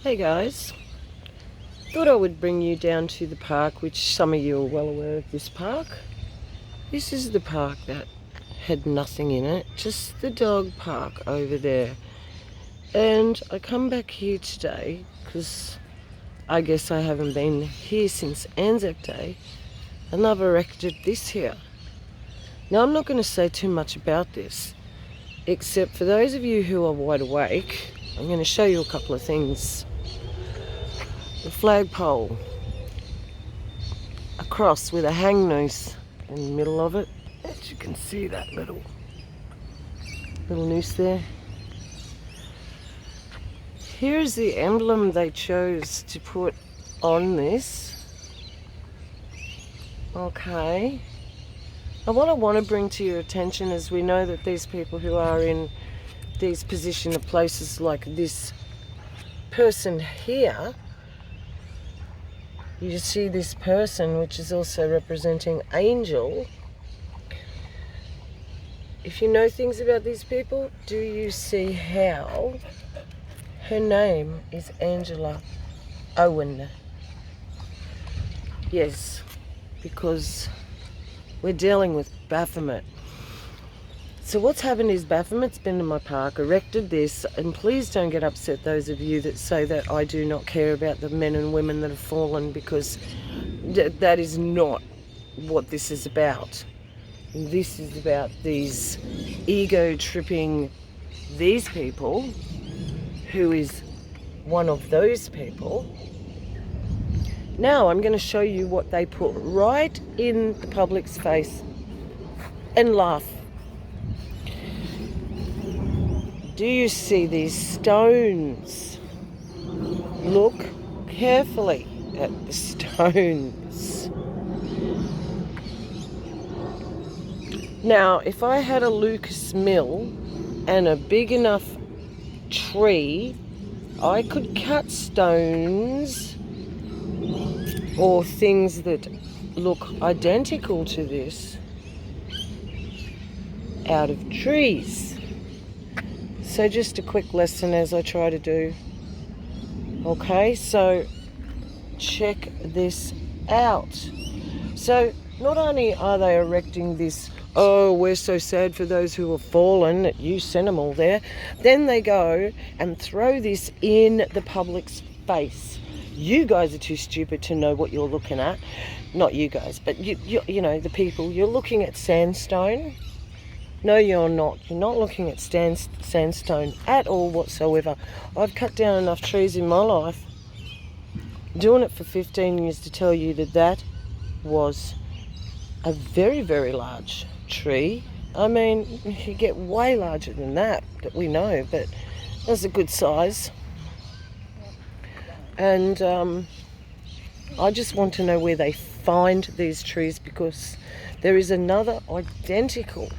Hey guys, thought I would bring you down to the park, which some of you are well aware of this park. This is the park that had nothing in it, just the dog park over there. And I come back here today because I guess I haven't been here since Anzac Day, and I've erected this here. Now I'm not going to say too much about this, except for those of you who are wide awake, I'm going to show you a couple of things. The flagpole, a cross with a hang noose in the middle of it. As you can see, that little noose there. Here's the emblem they chose to put on this. Okay. And what I want to bring to your attention is we know that these people who are in these position of places like this person here, you see this person, which is also representing angel. If you know things about these people, do you see how her name is Angela Owen? Yes, because we're dealing with Baphomet. So what's happened is Baphomet's been to my park, erected this, and please don't get upset, those of you that say that I do not care about the men and women that have fallen, because that is not what this is about. This is about these ego-tripping, these people, who is one of those people. Now I'm going to show you what they put right in the public's face and laugh. Do you see these stones? Look carefully at the stones. Now, if I had a Lucas mill and a big enough tree, I could cut stones or things that look identical to this out of trees. So just a quick lesson as I try to do. Okay, so check this out. So not only are they erecting this, oh, we're so sad for those who have fallen, that you sent them all there, then they go and throw this in the public's face. You guys are too stupid to know what you're looking at. Not you guys, but you know, the people. You're looking at sandstone. No, you're not. You're not looking at sandstone at all whatsoever. I've cut down enough trees in my life, doing it for 15 years, to tell you that that was a very, very large tree. I mean, you get way larger than that we know, but that's a good size. And I just want to know where they find these trees, because there is another identical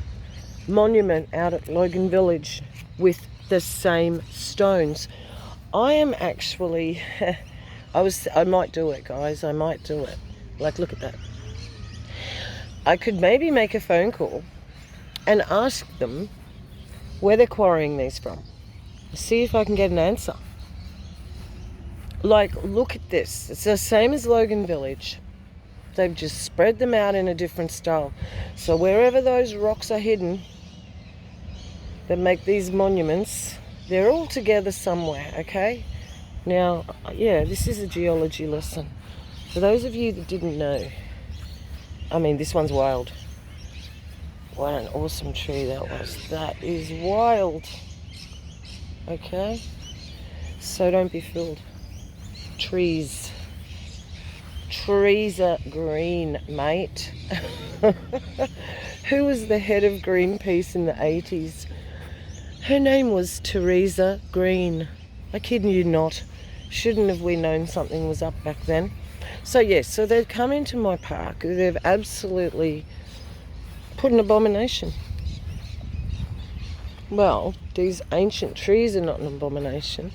monument out at Logan Village with the same stones. I am actually I might do it, guys. I might do it. Like, look at that. I could maybe make a phone call and ask them where they're quarrying these from. See if I can get an answer. Like, look at this. It's the same as Logan Village. They've just spread them out in a different style. So wherever those rocks are hidden that make these monuments, they're all together somewhere, okay? Now, yeah, this is a geology lesson. For those of you that didn't know, I mean, this one's wild. What an awesome tree that was. That is wild. Okay? So don't be fooled. Trees are green, mate. Who was the head of Greenpeace in the 80s? Her name was Teresa Green. I kid you not. Shouldn't have we known something was up back then? So yes, so they've come into my park. They've absolutely put an abomination. Well, these ancient trees are not an abomination.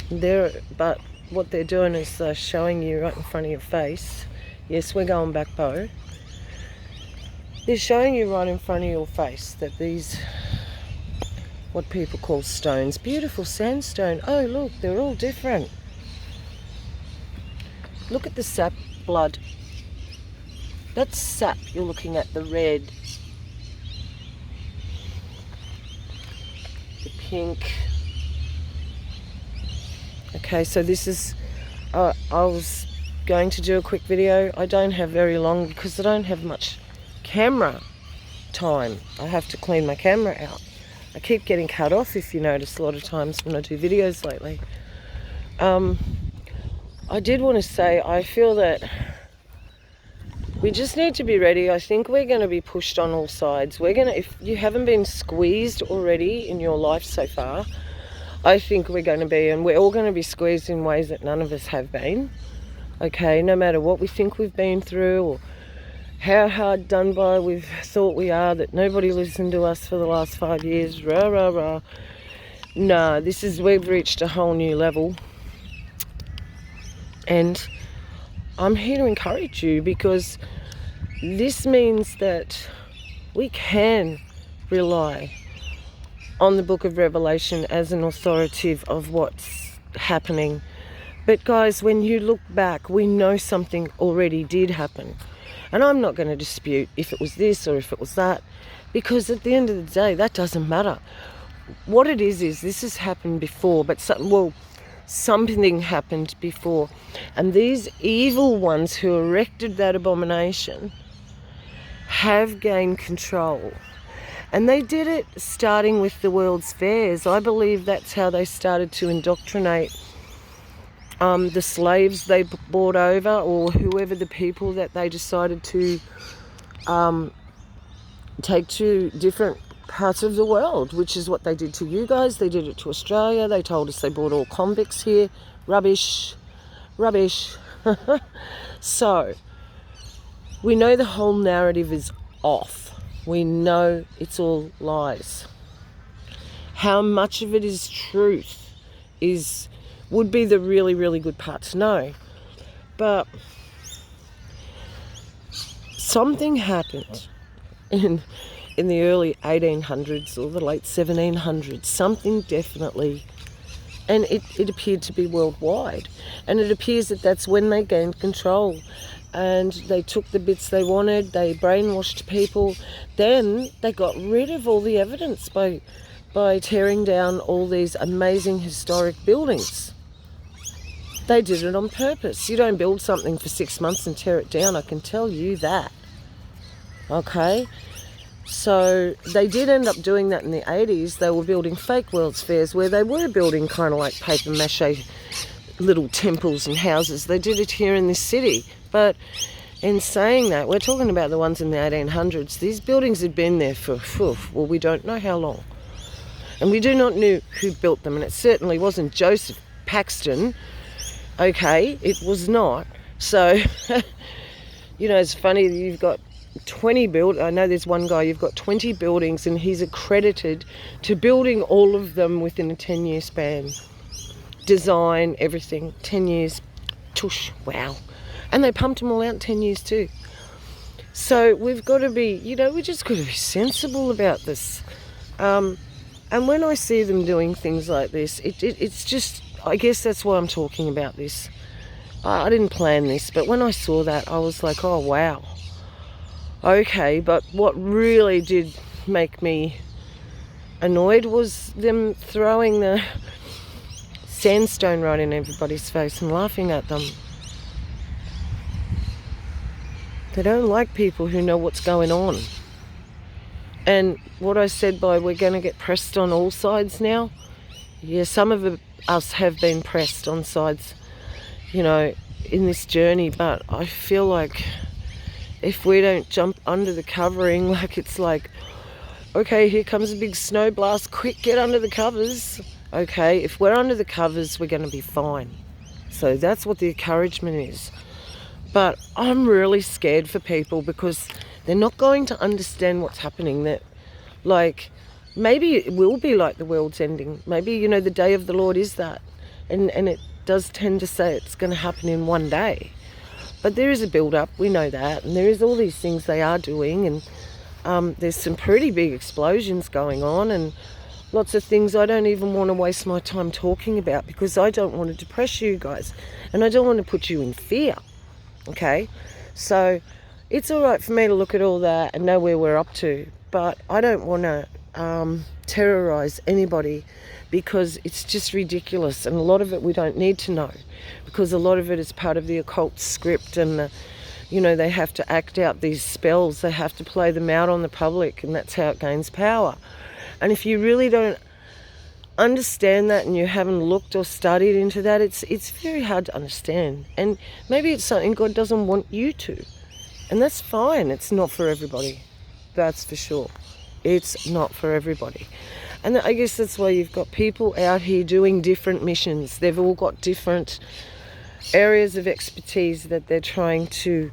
But what they're doing is they're showing you right in front of your face. Yes, we're going back, Bo. They're showing you right in front of your face that these, what people call stones, beautiful sandstone. Oh, look, they're all different. Look at the sap blood. That's sap you're looking at, the red, the pink. Okay, so this is, I was going to do a quick video. I don't have very long because I don't have much camera time. I have to clean my camera out. I keep getting cut off, if you notice, a lot of times when I do videos lately. I did want to say, I feel that we just need to be ready. I think we're going to be pushed on all sides. If you haven't been squeezed already in your life so far, I think we're going to be, and we're all going to be squeezed in ways that none of us have been. Okay, no matter what we think we've been through or how hard done by we've thought we are, that nobody listened to us for the last 5 years, rah, rah, rah. No, we've reached a whole new level. And I'm here to encourage you, because this means that we can rely on the book of Revelation as an authoritative of what's happening. But guys, when you look back, we know something already did happen. And I'm not going to dispute if it was this or if it was that, because at the end of the day, that doesn't matter. What it is this has happened before, but something happened before. And these evil ones who erected that abomination have gained control. And they did it starting with the World's Fairs. I believe that's how they started to indoctrinate the slaves they brought over, or whoever the people that they decided to take to different parts of the world, which is what they did to you guys. They did it to Australia. They told us they brought all convicts here. Rubbish. So we know the whole narrative is off. We know it's all lies. How much of it is truth would be the really, really good part to know. But something happened in the early 1800s or the late 1700s. Something definitely, and it appeared to be worldwide. And it appears that that's when they gained control. And they took the bits they wanted, they brainwashed people. Then they got rid of all the evidence by tearing down all these amazing historic buildings. They did it on purpose. You don't build something for 6 months and tear it down, I can tell you that. Okay? So they did end up doing that in the 80s. They were building fake World's Fairs where they were building kind of like paper mache little temples and houses. They did it here in this city. But in saying that, we're talking about the ones in the 1800s. These buildings had been there for, well, we don't know how long. And we do not know who built them. And it certainly wasn't Joseph Paxton. Okay, it was not. So, you know, it's funny, you've got 20 I know there's one guy, you've got 20 buildings and he's accredited to building all of them within a 10-year span. Design, everything, 10 years, tush, wow. And they pumped them all out in 10 years too. So we've got to be, you know, we just got to be sensible about this. And when I see them doing things like this, it's just, I guess that's why I'm talking about this. I didn't plan this, but when I saw that, I was like, oh, wow. Okay, but what really did make me annoyed was them throwing the sandstone right in everybody's face and laughing at them. They don't like people who know what's going on. And what I said by we're going to get pressed on all sides now, yeah, some of us have been pressed on sides, you know, in this journey, but I feel like if we don't jump under the covering, like it's like, okay, here comes a big snow blast, quick, get under the covers. Okay, if we're under the covers, we're going to be fine. So that's what the encouragement is. But I'm really scared for people because they're not going to understand what's happening. That, like, maybe it will be like the world's ending. Maybe, you know, the day of the Lord is that. And it does tend to say it's going to happen in one day. But there is a build-up, we know that. And there is all these things they are doing. And there's some pretty big explosions going on. And lots of things I don't even want to waste my time talking about because I don't want to depress you guys. And I don't want to put you in fear. Okay, so it's all right for me to look at all that and know where we're up to, but I don't want to terrorize anybody, because it's just ridiculous, and a lot of it we don't need to know, because a lot of it is part of the occult script, and they have to act out these spells, they have to play them out on the public, and that's how it gains power. And if you really don't understand that, and you haven't looked or studied into that, it's very hard to understand. And maybe it's something God doesn't want you to, and that's fine. It's not for everybody, that's for sure. It's not for everybody. And I guess that's why you've got people out here doing different missions. They've all got different areas of expertise that they're trying to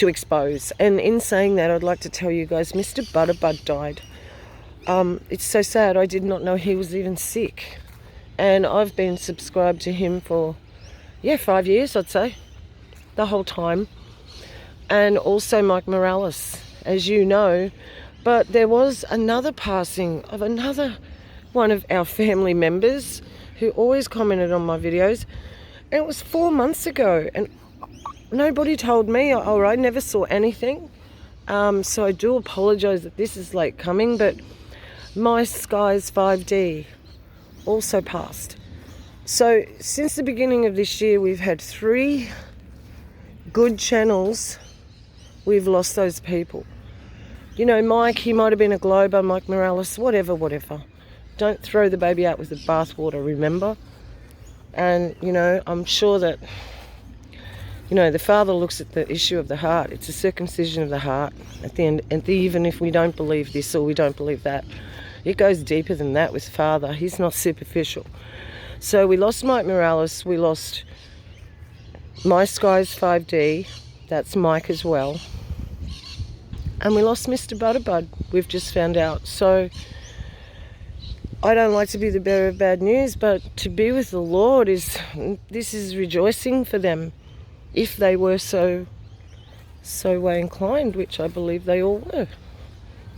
expose. And in saying that, I'd like to tell you guys, Mr Budderbud died. It's so sad. I did not know he was even sick. And I've been subscribed to him for, 5 years, I'd say, the whole time. And also Mike Morales, as you know. But there was another passing of another one of our family members who always commented on my videos. And it was 4 months ago. And nobody told me, or I never saw anything. So I do apologise that this is late coming, but My Skies 5D also passed. So since the beginning of this year, we've had 3 good channels. We've lost those people. Mike, he might have been a Glober, Mike Morales, whatever. Don't throw the baby out with the bathwater, remember? And, I'm sure that, the Father looks at the issue of the heart. It's a circumcision of the heart at the end. And even if we don't believe this or we don't believe that, it goes deeper than that with Father. He's not superficial. So we lost Mike Morales. We lost My Skies 5D. That's Mike as well. And we lost Mr Budderbud. We've just found out. So I don't like to be the bearer of bad news, but to be with the Lord this is rejoicing for them, if they were so way inclined, which I believe they all were.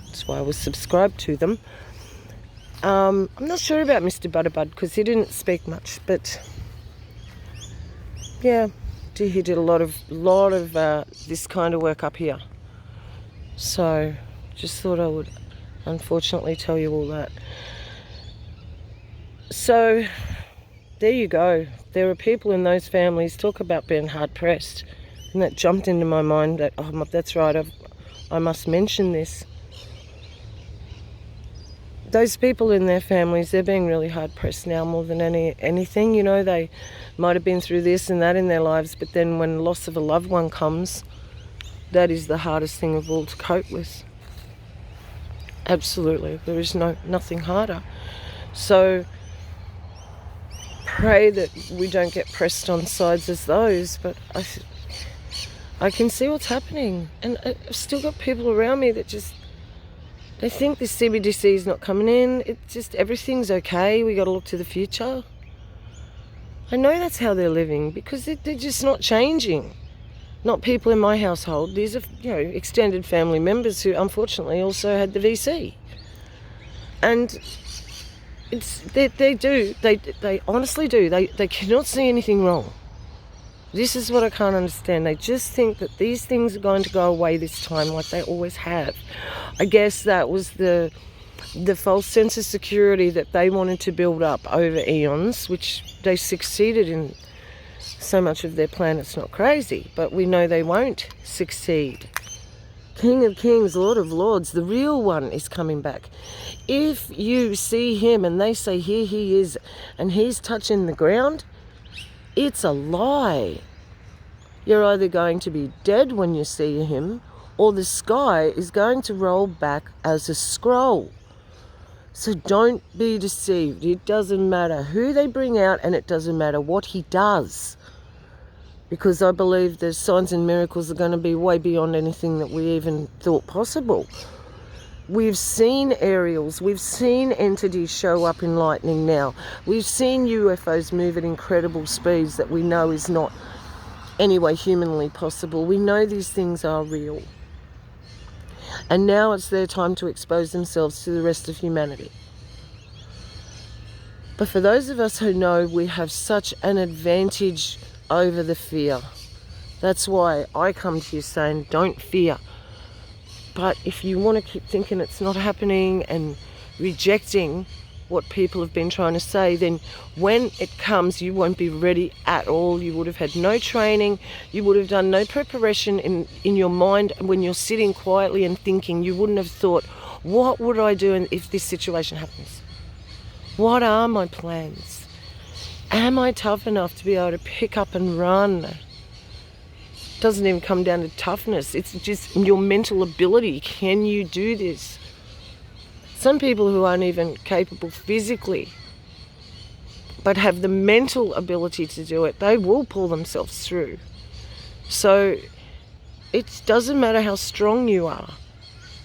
That's why I was subscribed to them. I'm not sure about Mr Budderbud, because he didn't speak much, but yeah, he did a lot of this kind of work up here. So just thought I would unfortunately tell you all that. So there you go. There are people in those families, talk about being hard pressed, and that jumped into my mind that, oh, that's right, I must mention this. Those people in their families, they're being really hard pressed now more than anything. They might have been through this and that in their lives, but then when loss of a loved one comes, that is the hardest thing of all to cope with. Absolutely, there is nothing harder. So pray that we don't get pressed on sides as those, but I can see what's happening, and I've still got people around me that they think this CBDC is not coming in. It's just everything's okay. We got to look to the future. I know that's how they're living, because they're just not changing. Not people in my household. These are extended family members who unfortunately also had the VC, and they honestly do. They cannot see anything wrong. This is what I can't understand. They just think that these things are going to go away this time, like they always have. I guess that was the false sense of security that they wanted to build up over eons, which they succeeded in. So much of their plan, it's not crazy, but we know they won't succeed. King of Kings, Lord of Lords, the real one is coming back. If you see him and they say, here he is, and he's touching the ground, it's a lie. You're either going to be dead when you see him, or the sky is going to roll back as a scroll. So don't be deceived. It doesn't matter who they bring out, and it doesn't matter what he does. Because I believe the signs and miracles are going to be way beyond anything that we even thought possible. We've seen aerials, we've seen entities show up in lightning now. We've seen UFOs move at incredible speeds that we know is not anyway humanly possible. We know these things are real. And now it's their time to expose themselves to the rest of humanity. But for those of us who know we have such an advantage over the fear. That's why I come to you saying, don't fear. But if you want to keep thinking it's not happening and rejecting what people have been trying to say, then when it comes, you won't be ready at all. You would have had no training. You would have done no preparation in your mind. When you're sitting quietly and thinking, you wouldn't have thought, what would I do if this situation happens? What are my plans? Am I tough enough to be able to pick up and run? It doesn't even come down to toughness. It's just your mental ability. Can you do this? Some people who aren't even capable physically, but have the mental ability to do it, they will pull themselves through. So it doesn't matter how strong you are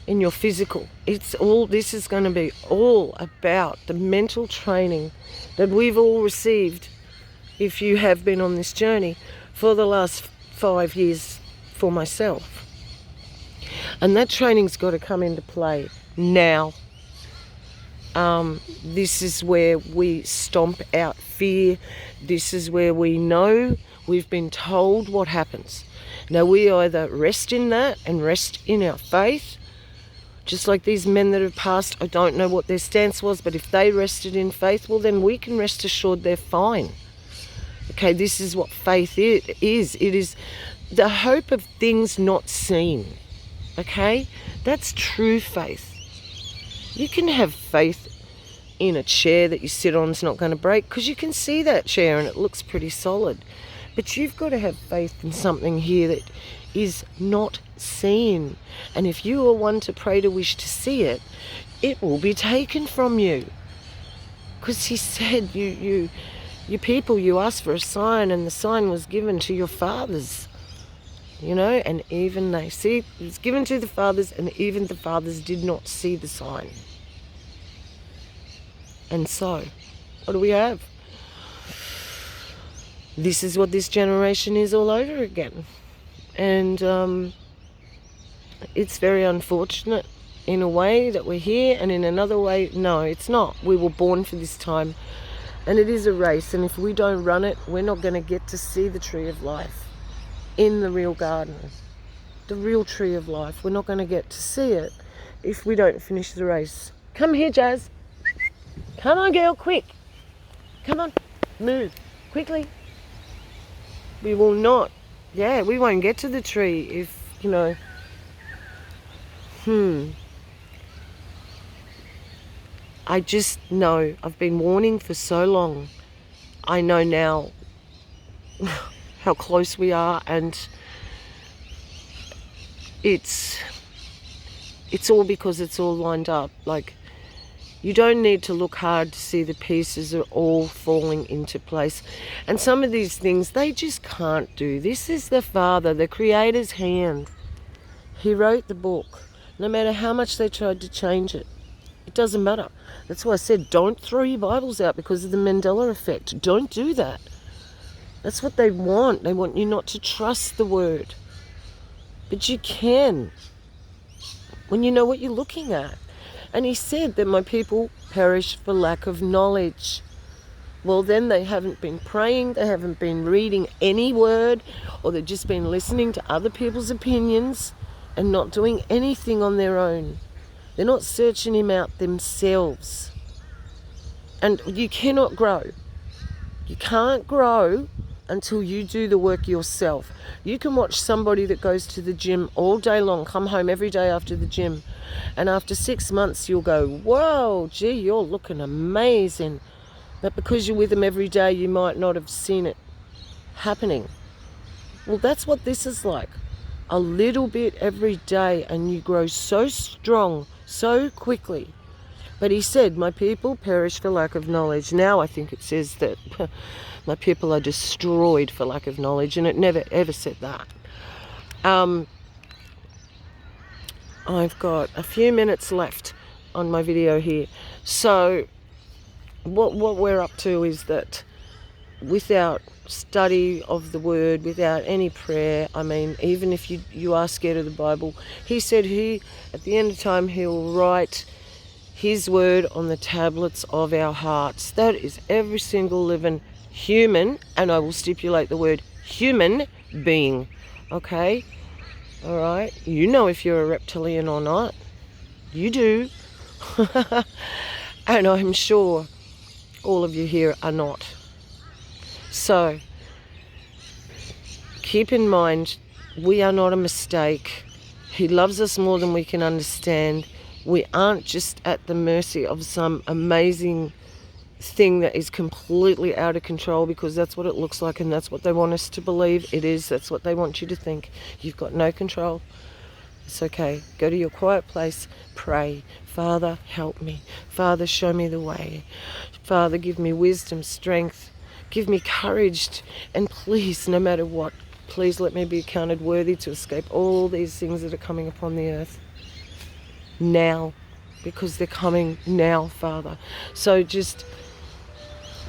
in your physical. This is going to be all about the mental training that we've all received if you have been on this journey for the last 5 years for myself. And that training's got to come into play now. This is where we stomp out fear. This is where we know we've been told what happens. Now we either rest in that and rest in our faith, just like these men that have passed. I don't know what their stance was, but if they rested in faith, well then we can rest assured they're fine. Okay, this is what faith is. It is the hope of things not seen. Okay, that's true faith. You can have faith in a chair that you sit on is not going to break because you can see that chair and it looks pretty solid. But you've got to have faith in something here that is not seen. And if you are one to pray to wish to see it, it will be taken from you. Because he said, you people, you asked for a sign and the sign was given to your fathers. You know, and even they see, it was given to the fathers and even the fathers did not see the sign. And so, what do we have? This is what this generation is all over again. And it's very unfortunate in a way that we're here, and in another way, no, it's not. We were born for this time, and it is a race, and if we don't run it, we're not going to get to see the tree of life in the real garden, the real tree of life. We're not going to get to see it if we don't finish the race. Come here, Jazz. Come on, girl, quick. Come on, move, quickly. We will not, we won't get to the tree if, I just know, I've been warning for so long. I know now how close we are, and it's all because it's all lined up. Like, you don't need to look hard to see the pieces are all falling into place. And some of these things, they just can't do. This is the Father, the Creator's hand. He wrote the book. No matter how much they tried to change it, it doesn't matter. That's why I said, don't throw your Bibles out because of the Mandela effect. Don't do that. That's what they want. They want you not to trust the Word. But you can, when you know what you're looking at. And he said that my people perish for lack of knowledge. Well, then they haven't been praying, they haven't been reading any word, or they've just been listening to other people's opinions and not doing anything on their own. They're not searching him out themselves. And you cannot grow. You can't grow until you do the work yourself. You can watch somebody that goes to the gym all day long, come home every day after the gym, and after 6 months you'll go, whoa, gee, you're looking amazing. But because you're with them every day, you might not have seen it happening. Well, that's what this is like. A little bit every day, and you grow so strong, so quickly. But he said, my people perish for lack of knowledge. Now I think it says that my people are destroyed for lack of knowledge, and it never ever said that. I've got a few minutes left on my video here. So what we're up to is that without study of the Word, without any prayer, I mean, even if you are scared of the Bible, he said at the end of time, he'll write his word on the tablets of our hearts. That is every single living human, and I will stipulate the word human being. Okay? Alright? You know if you're a reptilian or not. You do. And I'm sure all of you here are not. So, keep in mind, we are not a mistake. He loves us more than we can understand. We aren't just at the mercy of some amazing thing that is completely out of control, because that's what it looks like and that's what they want us to believe it is. That's what they want you to think. You've got no control. It's okay. Go to your quiet place. Pray. Father, help me. Father, show me the way. Father, give me wisdom, strength. Give me courage. And please, no matter what, please let me be counted worthy to escape all these things that are coming upon the earth. Now. Because they're coming now, Father. So just,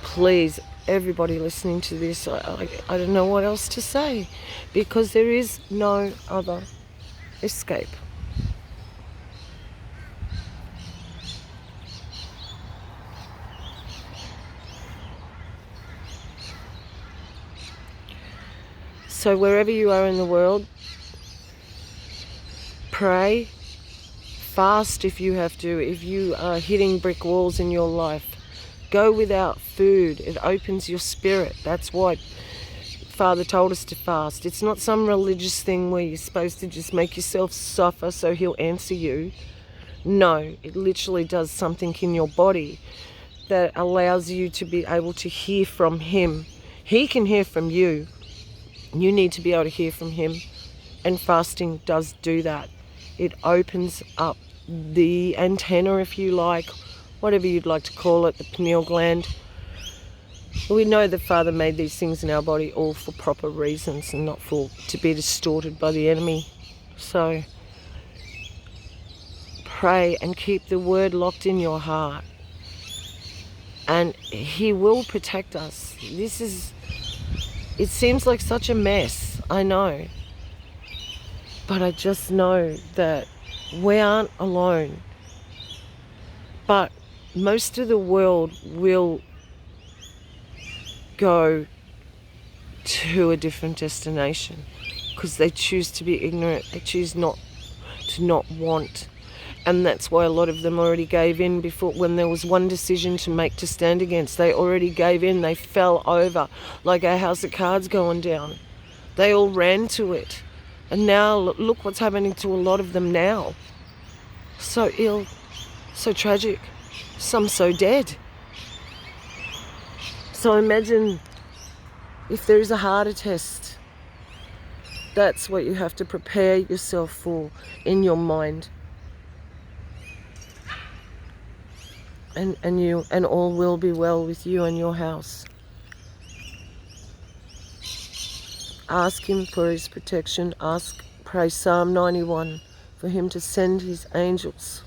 please, everybody listening to this, I don't know what else to say. Because there is no other escape. So wherever you are in the world, pray, fast if you have to. If you are hitting brick walls in your life, go without food. It opens your spirit. That's why Father told us to fast. It's not some religious thing where you're supposed to just make yourself suffer so he'll answer you. No, it literally does something in your body that allows you to be able to hear from him. He can hear from you. You need to be able to hear from him. And fasting does do that. It opens up the antenna, if you like, whatever you'd like to call it, the pineal gland. We know that Father made these things in our body all for proper reasons and not to be distorted by the enemy. So pray and keep the word locked in your heart. And he will protect us. It seems like such a mess, I know. But I just know that we aren't alone. But most of the world will go to a different destination because they choose to be ignorant. They choose not want. And that's why a lot of them already gave in before, when there was one decision to make to stand against. They already gave in. They fell over like a house of cards going down. They all ran to it. And now look what's happening to a lot of them now. So ill, so tragic, some so dead. So imagine if there is a harder test. That's what you have to prepare yourself for in your mind. And all will be well with you and your house. Ask him for his protection. Pray Psalm 91 for him to send his angels.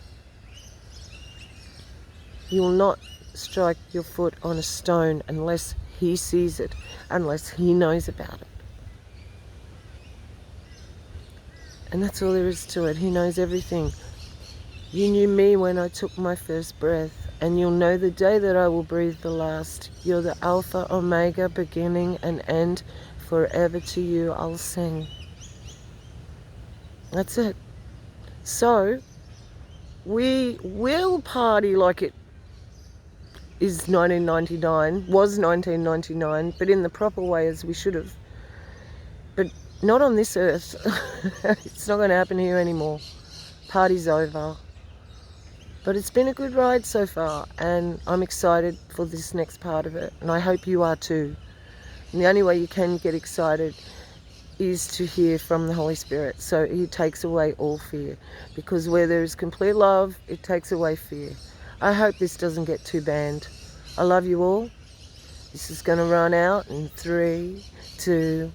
You will not strike your foot on a stone unless he sees it, unless he knows about it. And that's all there is to it. He knows everything. You knew me when I took my first breath, and you'll know the day that I will breathe the last. You're the Alpha, Omega, beginning and end. Forever to you I'll sing. That's it. So, we will party like it is 1999, was 1999, but in the proper way as we should have. But not on this earth. It's not going to happen here anymore. Party's over. But it's been a good ride so far, and I'm excited for this next part of it, and I hope you are too. And the only way you can get excited is to hear from the Holy Spirit. So he takes away all fear, because where there is complete love, it takes away fear. I hope this doesn't get too banned. I love you all. This is going to run out in 3, 2,